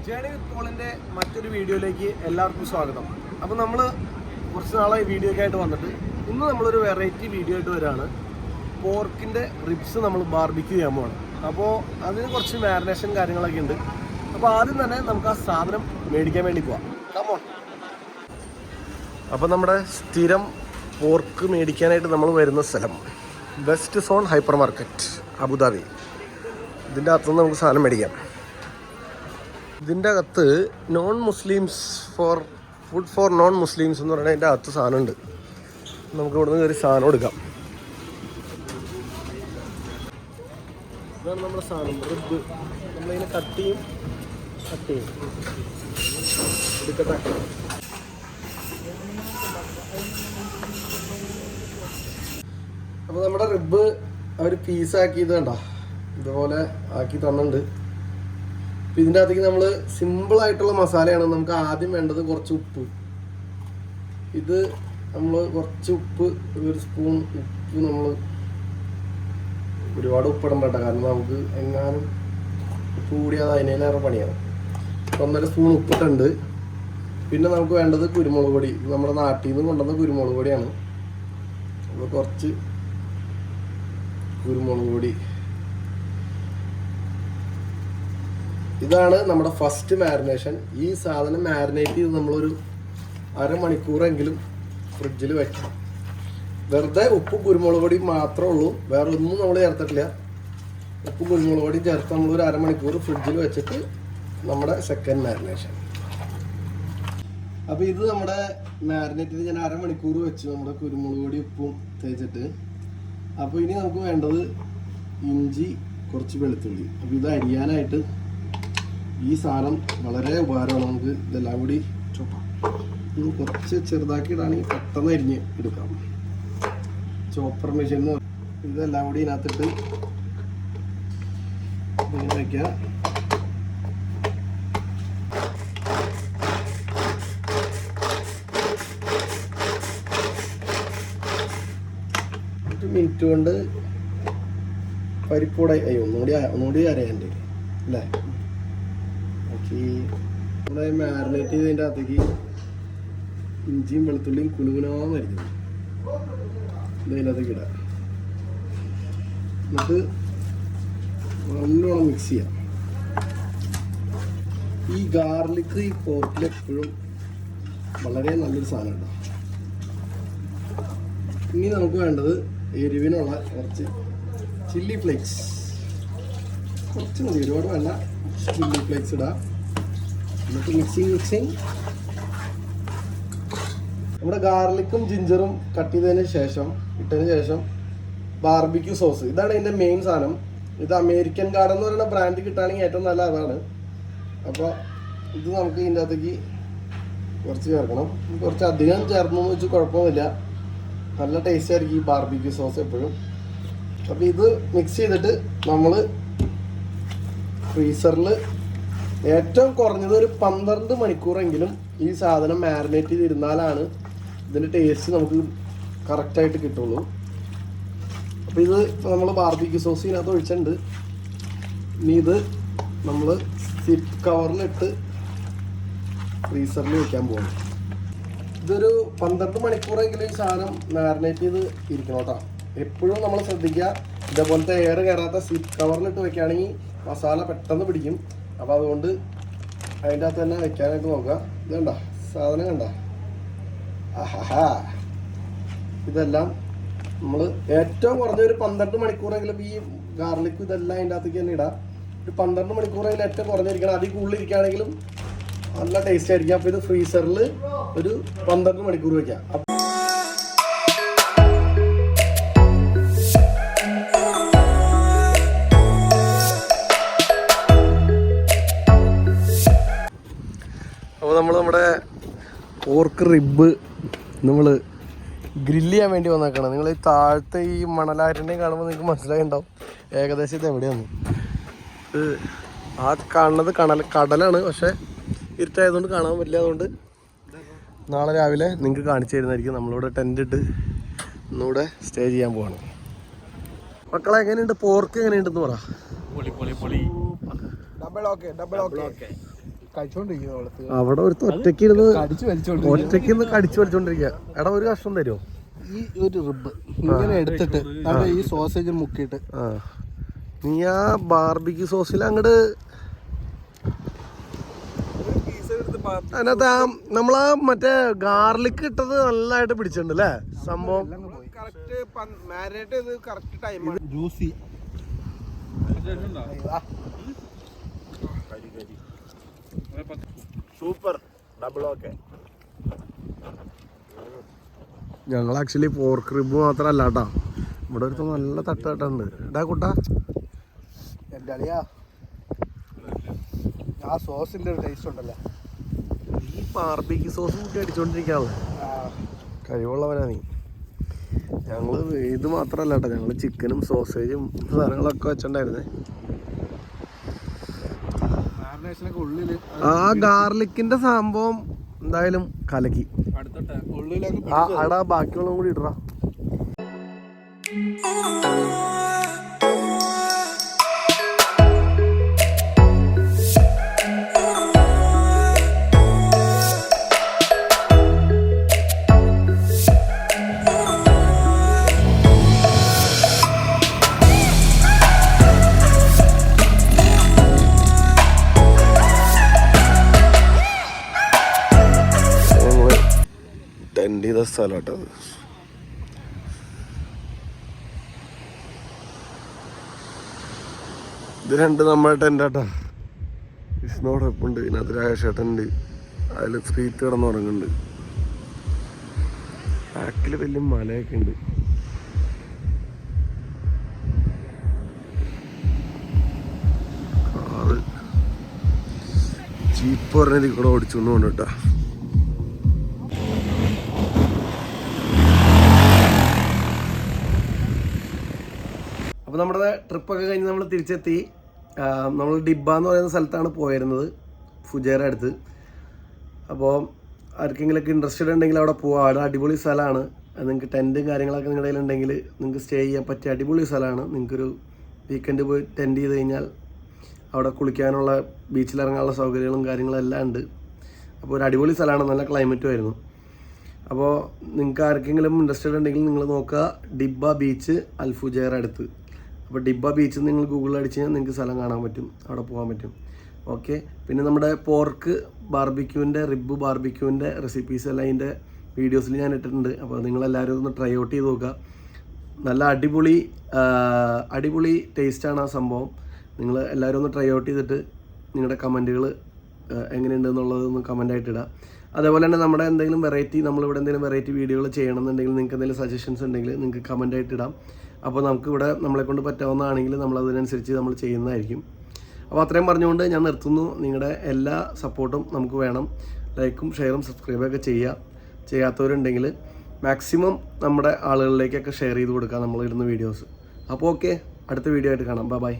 Journey വിത്ത് പോളിൻ്റെ മറ്റൊരു വീഡിയോയിലേക്ക് എല്ലാവർക്കും സ്വാഗതം. അപ്പോൾ നമ്മൾ കുറച്ച് നാളായി വീഡിയോയ്ക്ക് ആയിട്ട് വന്നിട്ട് ഇന്ന് നമ്മളൊരു വെറൈറ്റി വീഡിയോ ആയിട്ട് വരികയാണ്. പോർക്കിൻ്റെ റിബ്സ് നമ്മൾ ബാർബിക്യൂ ചെയ്യാൻ പോകണം. അപ്പോൾ അതിന് കുറച്ച് മാരിനേഷൻ കാര്യങ്ങളൊക്കെ ഉണ്ട്. അപ്പോൾ ആദ്യം തന്നെ നമുക്ക് ആ സാധനം മേടിക്കാൻ വേണ്ടി പോവാം. കമോൺ. അപ്പോൾ നമ്മുടെ സ്ഥിരം പോർക്ക് മേടിക്കാനായിട്ട് നമ്മൾ വരുന്ന സ്ഥലം west zone hyper market, Abu Dhabi. ഇതിൻ്റെ അകത്തുനിന്ന് നമുക്ക് സാധനം മേടിക്കാം. ഇതിൻ്റെ അകത്ത് non Muslims food for non Muslims എന്ന് പറയുന്നത് അതിൻ്റെ അകത്ത് സാധനമുണ്ട്. നമുക്ക് ഇവിടെ നിന്ന് കയറി സാധനം എടുക്കാം. ഇതാണ് നമ്മുടെ സാധനം, റിബ്. നമ്മളിങ്ങനെ കട്ട് ചെയ്യും എടുക്കട്ടെ. അപ്പോൾ നമ്മുടെ റിബ് അവർ പീസാക്കിയത് കണ്ടോ, ഇതുപോലെ ആക്കി തന്നിട്ടുണ്ട്. അപ്പോൾ ഇതിൻ്റെ അകത്തേക്ക് നമ്മൾ സിമ്പിളായിട്ടുള്ള മസാലയാണ്. നമുക്ക് ആദ്യം വേണ്ടത് കുറച്ച് ഉപ്പ്. ഇത് നമ്മൾ കുറച്ച് ഉപ്പ്, ഒരു സ്പൂൺ ഉപ്പ്. നമ്മൾ ഒരുപാട് ഉപ്പിടണ്ട കേട്ടോ, കാരണം നമുക്ക് എങ്ങാനും ഉപ്പ് കൂടിയാൽ അതിനേലേറെ പണിയാണ്. 1.5 സ്പൂൺ ഉപ്പിട്ടുണ്ട്. പിന്നെ നമുക്ക് വേണ്ടത് കുരുമുളക് പൊടി. നമ്മുടെ നാട്ടിൽ നിന്ന് കൊണ്ടുവന്ന കുരുമുളക് പൊടിയാണ്. അപ്പോൾ കുറച്ച് കുരുമുളക് പൊടി. ഇതാണ് നമ്മുടെ ഫസ്റ്റ് മാരിനേഷൻ. ഈ സാധനം മാരിനേറ്റ് ചെയ്ത് നമ്മളൊരു അരമണിക്കൂറെങ്കിലും ഫ്രിഡ്ജിൽ വയ്ക്കണം. വെറുതെ ഉപ്പും കുരുമുളക് പൊടിയും മാത്രമേ ഉള്ളൂ, വേറെ ഒന്നും നമ്മൾ ചേർത്തിട്ടില്ല. ഉപ്പും കുരുമുളക് പൊടിയും ചേർത്ത് നമ്മളൊരു അരമണിക്കൂർ ഫ്രിഡ്ജിൽ വെച്ചിട്ട് നമ്മുടെ സെക്കൻഡ് മാരിനേഷൻ. അപ്പോൾ ഇത് നമ്മുടെ മാരിനേറ്റ് ചെയ്ത് ഞാൻ അരമണിക്കൂർ വെച്ച് നമ്മുടെ കുരുമുളക് പൊടി ഉപ്പും തേച്ചിട്ട്. അപ്പോൾ ഇനി നമുക്ക് വേണ്ടത് ഇഞ്ചി, കുറച്ച് വെളുത്തുള്ളി. അപ്പോൾ ഇത് അരിയാനായിട്ട് ഈ സാധനം വളരെ ഉപകാരമാണ്. നമുക്ക് ഇതെല്ലാം കൂടി ഇത് കുറച്ച് ചെറുതാക്കി ഇടാണെങ്കിൽ പെട്ടെന്ന് അരിഞ്ഞ് എടുക്കാം. ചോപ്പർ മെഷീൻ എന്ന് പറയും. ഇതെല്ലാം കൂടി ഇതിനകത്തിട്ട് ഇങ്ങനെ വയ്ക്കുക. ഒരു മിനിറ്റ് കൊണ്ട് പരിപ്പൂടെ ഒന്നുകൂടി അരയാൻ്റെ അല്ലേ. നമ്മളെ മാരിനേറ്റ് ചെയ്തതിൻ്റെ അകത്തേക്ക് ഇഞ്ചിയും വെളുത്തുള്ളിയും കുനുകുനാന്നിരിക്കുന്നു. ഇതിനകത്തേക്ക് ഇടാം. എന്നിട്ട് നല്ലോണം മിക്സ് ചെയ്യാം. ഈ ഗാർലിക് ഈ പോർക്കിൽ എപ്പോഴും വളരെ നല്ലൊരു സാധനമാണ്. ഇനി നമുക്ക് വേണ്ടത് എരിവിനുള്ള കുറച്ച് ചില്ലി ഫ്ലേക്സ്. കുറച്ച് മതി, ഒരുപാട് വേണ്ട. ചില്ലി ഫ്ലേക്സ് ഇടാം. എന്നിട്ട് മിക്സിങ്. നമ്മുടെ ഗാർലിക്കും ജിഞ്ചറും കട്ട് ചെയ്തതിന് ശേഷം ബാർബിക്യൂ സോസ്. ഇതാണ് ഇതിൻ്റെ മെയിൻ സാധനം. ഇത് അമേരിക്കൻ ഗാർഡൻ എന്ന് പറയുന്ന ബ്രാൻഡ് കിട്ടുകയാണെങ്കിൽ ഏറ്റവും നല്ല അതാണ്. അപ്പോൾ ഇത് നമുക്ക് ഇതിൻ്റെ അകത്തേക്ക് കുറച്ച് ചേർക്കണം. കുറച്ച് അധികം ചേർന്നെന്ന് വെച്ച് കുഴപ്പമൊന്നുമില്ല, നല്ല ടേസ്റ്റ് ആയിരിക്കും ഈ ബാർബിക്യൂ സോസ് എപ്പോഴും. അപ്പോൾ ഇത് മിക്സ് ചെയ്തിട്ട് നമ്മൾ ഫ്രീസറിൽ ഏറ്റവും കുറഞ്ഞത് ഒരു 12 മണിക്കൂറെങ്കിലും ഈ സാധനം മാരിനേറ്റ് ചെയ്തിരുന്നാലാണ് ഇതിൻ്റെ ടേസ്റ്റ് നമുക്ക് കറക്റ്റായിട്ട് കിട്ടുള്ളൂ. അപ്പോൾ ഇത് നമ്മൾ ബാർബിക്യൂ സോസ് ഇതിനകത്ത് ഒഴിച്ചിട്ടുണ്ട്. ഇനി ഇത് നമ്മൾ സിപ്പ് കവറിലിട്ട് ഫ്രീസറിൽ വയ്ക്കാൻ പോകുന്നു. ഇതൊരു 12 മണിക്കൂറെങ്കിലും ഈ സാധനം മാരിനേറ്റ് ചെയ്ത് ഇരിക്കണം കേട്ടോ. എപ്പോഴും നമ്മൾ ശ്രദ്ധിക്കുക, ഇതേപോലത്തെ എയർ കയറാത്ത സിപ്പ് കവറിലിട്ട് വെക്കുകയാണെങ്കിൽ മസാല പെട്ടെന്ന് പിടിക്കും. അപ്പോൾ അതുകൊണ്ട് അതിൻ്റെ അകത്ത് തന്നെ വെക്കാനായിട്ട് നോക്കുക. ഇത് കണ്ട സാധനം കണ്ട, ആഹാ. ഇതെല്ലാം നമ്മൾ ഏറ്റവും കുറഞ്ഞ ഒരു 12 മണിക്കൂറെങ്കിലും ഈ ഗാർലിക്കും ഇതെല്ലാം അതിൻ്റെ അകത്തേക്ക് തന്നെ ഇടാം. ഒരു 12 മണിക്കൂറെങ്കിലും ഏറ്റവും കുറഞ്ഞിരിക്കണം. അതിൽ കൂടുതലിരിക്കുകയാണെങ്കിലും നല്ല ടേസ്റ്റ് ആയിരിക്കും. അപ്പോൾ ഇത് ഫ്രീസറിൽ ഒരു 12 മണിക്കൂർ വയ്ക്കാം. അപ്പോൾ നമ്മൾ നമ്മുടെ പോർക്ക് റിബ് നമ്മൾ ഗ്രില്ല് ചെയ്യാൻ വേണ്ടി വന്നേക്കണം. നിങ്ങൾ ഈ താഴത്തെ ഈ മണലാരൻ്റെയും കാണുമ്പോൾ നിങ്ങൾക്ക് മനസ്സിലായിട്ടുണ്ടാവും ഏകദേശം ഇത് എവിടെയാണ്. ആ കാണുന്നത് കടലാണ്, പക്ഷേ ഇരുട്ടായതുകൊണ്ട് കാണാൻ പറ്റില്ല. അതുകൊണ്ട് നാളെ രാവിലെ നിങ്ങൾക്ക് കാണിച്ചു തരുന്നതായിരിക്കും. നമ്മളിവിടെ ടെൻ്റ് ഇട്ട് ഇന്നിവിടെ സ്റ്റേ ചെയ്യാൻ പോവാണ്. മക്കളെ എങ്ങനെയുണ്ട്, പോർക്ക് എങ്ങനെയുണ്ടെന്ന് പറ. പൊളി പൊളി പൊളി. Double okay. അവിടെ ഒരു ഒറ്റയ്ക്ക് ഇരുന്ന് കടിച്ചു വലിച്ചോണ്ടിരിക്കുക. എടാ ഒരു കഷ്ണം തരുമോ? ഈ ഒരു റിബ് ഇങ്ങനെ എടുത്തിട്ട് ഈ സോസേജ് മുക്കിയിട്ട് നീ ആ ബാർബിക്യൂ സോസിൽ അങ്ങോട്ട് അതിനകത്ത് നമ്മളാ മറ്റേ ഗാർലിക് ഇട്ടത് നല്ലതായിട്ട് പിടിച്ചിട്ടുണ്ട് അല്ലേ സംഭവം. Juicy super double okay. ഞങ്ങൾ ആക്ച്വലി പോർക്ക് റിബ് മാത്രമല്ല കേട്ടോ, ഇവിടെ ഒരു നല്ല തട്ടാട്ടുണ്ട്. ഇടാ കൂട്ടാ എൻ്റെ അളിയാ, ആ സോസിന്റെ ഒരു ടേസ്റ്റ് ഉണ്ടല്ലോ. ഈ ബാർബിക്യൂ സോസ് കൂട്ടി അടിച്ചോണ്ടിരിക്കാണ്. കഴിവുള്ളവനാ നീ. ഞങ്ങള് ഇത് മാത്രല്ല കേട്ടോ, ഞങ്ങള് ചിക്കനും സോസേജും സാധനങ്ങളൊക്കെ വെച്ചിട്ടുണ്ടായിരുന്നേ. ആ ഗാർലിക്കിന്റെ സംഭവം എന്തായാലും കലക്കി. അടാ ബാക്കിയുള്ള കൂടി ഇടറാ. ടെൻഡ് ചെയ്ത സ്ഥലം കേട്ടോ അത്. ഇത് രണ്ട് നമ്മുടെ ടെൻ്റാട്ടാ. വിഷ്ണുവോടൊപ്പമുണ്ട്, ഇതിനകത്ത് രാജേഷേട്ടനുണ്ട്, അതിൽ സ്ട്രീറ്റ് കിടന്ന് ഉറങ്ങുന്നുണ്ട്. ബാക്കിൽ വലിയ മലയൊക്കെ ഉണ്ട്. കാറ് ജീപ്പ് പറഞ്ഞതിൽ കൂടെ ഓടിച്ചുകൊണ്ട് പോകണം കേട്ടോ. അപ്പോൾ നമ്മുടെ ട്രിപ്പൊക്കെ കഴിഞ്ഞ് നമ്മൾ തിരിച്ചെത്തി. നമ്മൾ ഡിബ്ബ എന്ന് പറയുന്ന സ്ഥലത്താണ് പോയിരുന്നത്, ഫുജേറ അടുത്ത്. അപ്പോൾ ആർക്കെങ്കിലൊക്കെ ഇൻട്രസ്റ്റഡ് ഉണ്ടെങ്കിൽ അവിടെ പോവാം. അവിടെ അടിപൊളി സ്ഥലമാണ്. നിങ്ങൾക്ക് ടെൻറ്റും കാര്യങ്ങളൊക്കെ നിങ്ങളുടെ കയ്യിലുണ്ടെങ്കിൽ നിങ്ങൾക്ക് സ്റ്റേ ചെയ്യാൻ പറ്റിയ അടിപൊളി സ്ഥലമാണ്. നിങ്ങൾക്കൊരു വീക്കെൻഡ് പോയി ടെൻറ്റ് ചെയ്ത് കഴിഞ്ഞാൽ അവിടെ കുളിക്കാനുള്ള ബീച്ചിലിറങ്ങാനുള്ള സൗകര്യങ്ങളും കാര്യങ്ങളും എല്ലാം ഉണ്ട്. അപ്പോൾ ഒരു അടിപൊളി സ്ഥലമാണ്, നല്ല ക്ലൈമറ്റും ആയിരുന്നു. അപ്പോൾ നിങ്ങൾക്ക് ആർക്കെങ്കിലും ഇൻട്രസ്റ്റഡ് ഉണ്ടെങ്കിൽ നിങ്ങൾ നോക്കുക, ഡിബ്ബ ബീച്ച് അൽഫുജേറ അടുത്ത്. അപ്പോൾ ഡിബ്ബ ബീച്ച് നിങ്ങൾ ഗൂഗിളിൽ അടിച്ച് കഴിഞ്ഞാൽ നിങ്ങൾക്ക് സ്ഥലം കാണാൻ പറ്റും, അവിടെ പോകാൻ പറ്റും. ഓക്കെ. പിന്നെ നമ്മുടെ പോർക്ക് ബാർബിക്യൂവിൻ്റെ റിബ് ബാർബിക്യൂവിൻ്റെ റെസിപ്പീസ് എല്ലാം അതിൻ്റെ വീഡിയോസിൽ ഞാൻ ഇട്ടിട്ടുണ്ട്. അപ്പോൾ നിങ്ങളെല്ലാവരും ഒന്ന് ട്രൈ ഔട്ട് ചെയ്ത് നോക്കുക. നല്ല അടിപൊളി ടേസ്റ്റാണ് ആ സംഭവം. നിങ്ങൾ എല്ലാവരും ഒന്ന് ട്രൈ ഔട്ട് ചെയ്തിട്ട് നിങ്ങളുടെ കമൻറ്റുകൾ എങ്ങനെയുണ്ട് എന്നുള്ളതൊന്ന് കമൻറ്റായിട്ട് ഇടുക. അതേപോലെ തന്നെ നമ്മുടെ എന്തെങ്കിലും നമ്മളിവിടെ എന്തെങ്കിലും വെറൈറ്റി വീഡിയോകൾ ചെയ്യണമെന്നുണ്ടെങ്കിൽ നിങ്ങൾക്ക് എന്തെങ്കിലും സജഷൻസ് ഉണ്ടെങ്കിൽ നിങ്ങൾക്ക് കമൻറ്റായിട്ട് ഇടാം. അപ്പോൾ നമുക്കിവിടെ നമ്മളെക്കൊണ്ട് പറ്റാവുന്നതാണെങ്കിൽ നമ്മളതിനനുസരിച്ച് നമ്മൾ ചെയ്യുന്നതായിരിക്കും. അപ്പോൾ അത്രയും പറഞ്ഞുകൊണ്ട് ഞാൻ നിർത്തുന്നു. നിങ്ങളുടെ എല്ലാ സപ്പോർട്ടും നമുക്ക് വേണം. ലൈക്കും ഷെയറും സബ്സ്ക്രൈബൊക്കെ ചെയ്യാത്തവരുണ്ടെങ്കിൽ മാക്സിമം നമ്മുടെ ആളുകളിലേക്കൊക്കെ ഷെയർ ചെയ്ത് കൊടുക്കുക നമ്മളിടുന്ന വീഡിയോസ്. അപ്പോൾ ഓക്കെ, അടുത്ത വീഡിയോ ആയിട്ട് കാണാം. ബൈ.